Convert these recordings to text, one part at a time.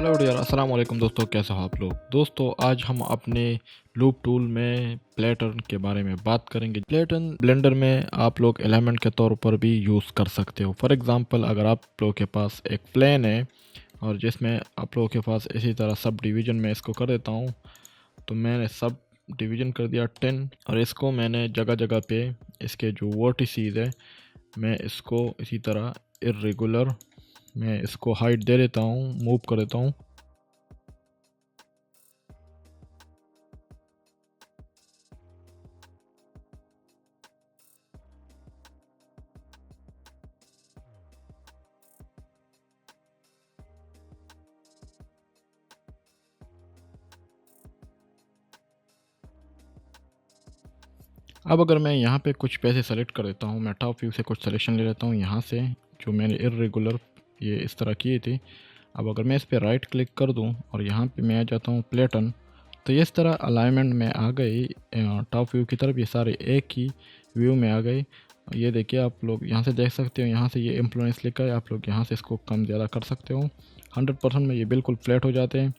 Hello dear अस्सलाम वालेकुम दोस्तों, कैसे हो आप लोग। दोस्तों आज हम अपने लूप टूल में प्लेटर्न के बारे में बात करेंगे। प्लेटर्न ब्लेंडर में आप लोग एलिमेंट के तौर पर भी यूज़ कर सकते हो। फॉर एग्जांपल अगर आप लोगों के पास एक प्लेन है और जिसमें आप लोगों के पास इसी तरह सब डिवीज़न में इसको कर देता हूँ, तो मैंने सब डिवीज़न कर दिया 10 और इसको मैंने जगह जगह पे इसके जो वर्टिसीज है मैं इसको इसी तरह इर्रेगुलर मैं इसको हाइट दे देता हूँ, मूव कर देता हूँ। अब अगर मैं यहाँ पे कुछ पैसे सेलेक्ट कर देता हूँ, मैं टॉप व्यू से कुछ सिलेक्शन ले लेता हूँ यहाँ से, जो मैंने इर्रेगुलर ये इस तरह किए थे। अब अगर मैं इस पर राइट क्लिक कर दूँ और यहाँ पे मैं आ जाता हूँ प्लेटर्न, तो इस तरह अलाइनमेंट में आ गई टॉप व्यू की तरफ। ये सारे एक ही व्यू में आ गए। ये देखिए आप लोग यहाँ से देख सकते हो, यहाँ से ये इन्फ्लुएंस लिखा है, आप लोग यहाँ से इसको कम ज़्यादा कर सकते हो। 100% में ये बिल्कुल फ्लैट हो जाते हैं।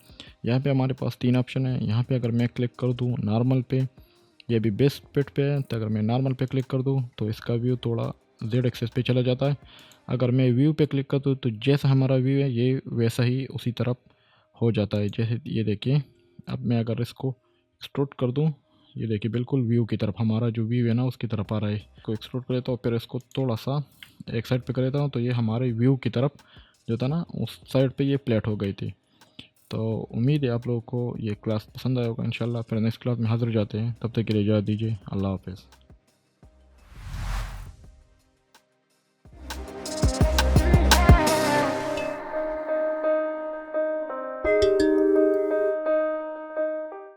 यहाँ पे हमारे पास 3 ऑप्शन है। यहाँ पे अगर मैं क्लिक कर दूँ नॉर्मल पे, ये भी बेस्ट पिट पे है, तो अगर मैं नॉर्मल पे क्लिक कर दूँ तो इसका व्यू थोड़ा जेड एक्सेस पे चला जाता है। अगर मैं व्यू पे क्लिक कर दूँ तो जैसा हमारा व्यू है ये वैसा ही उसी तरफ हो जाता है। जैसे ये देखिए, अब मैं अगर इसको एक्सट्रूड कर दूँ, ये देखिए बिल्कुल व्यू की तरफ हमारा जो व्यू है ना उसकी तरफ आ रहा है। इसको एक्सट्रूड कर देता हूँ, फिर इसको थोड़ा सा एक साइड पे कर देता हूँ, तो ये हमारे व्यू की तरफ जो था ना उस साइड पे ये फ्लैट हो गई थी। तो उम्मीद है आप लोगों को ये क्लास पसंद आया होगा। इंशाल्लाह फिर नेक्स्ट क्लास में हाज़िर हो जाते हैं। तब तक के लिए इजाज़त दीजिए। अल्लाह हाफ़िज़।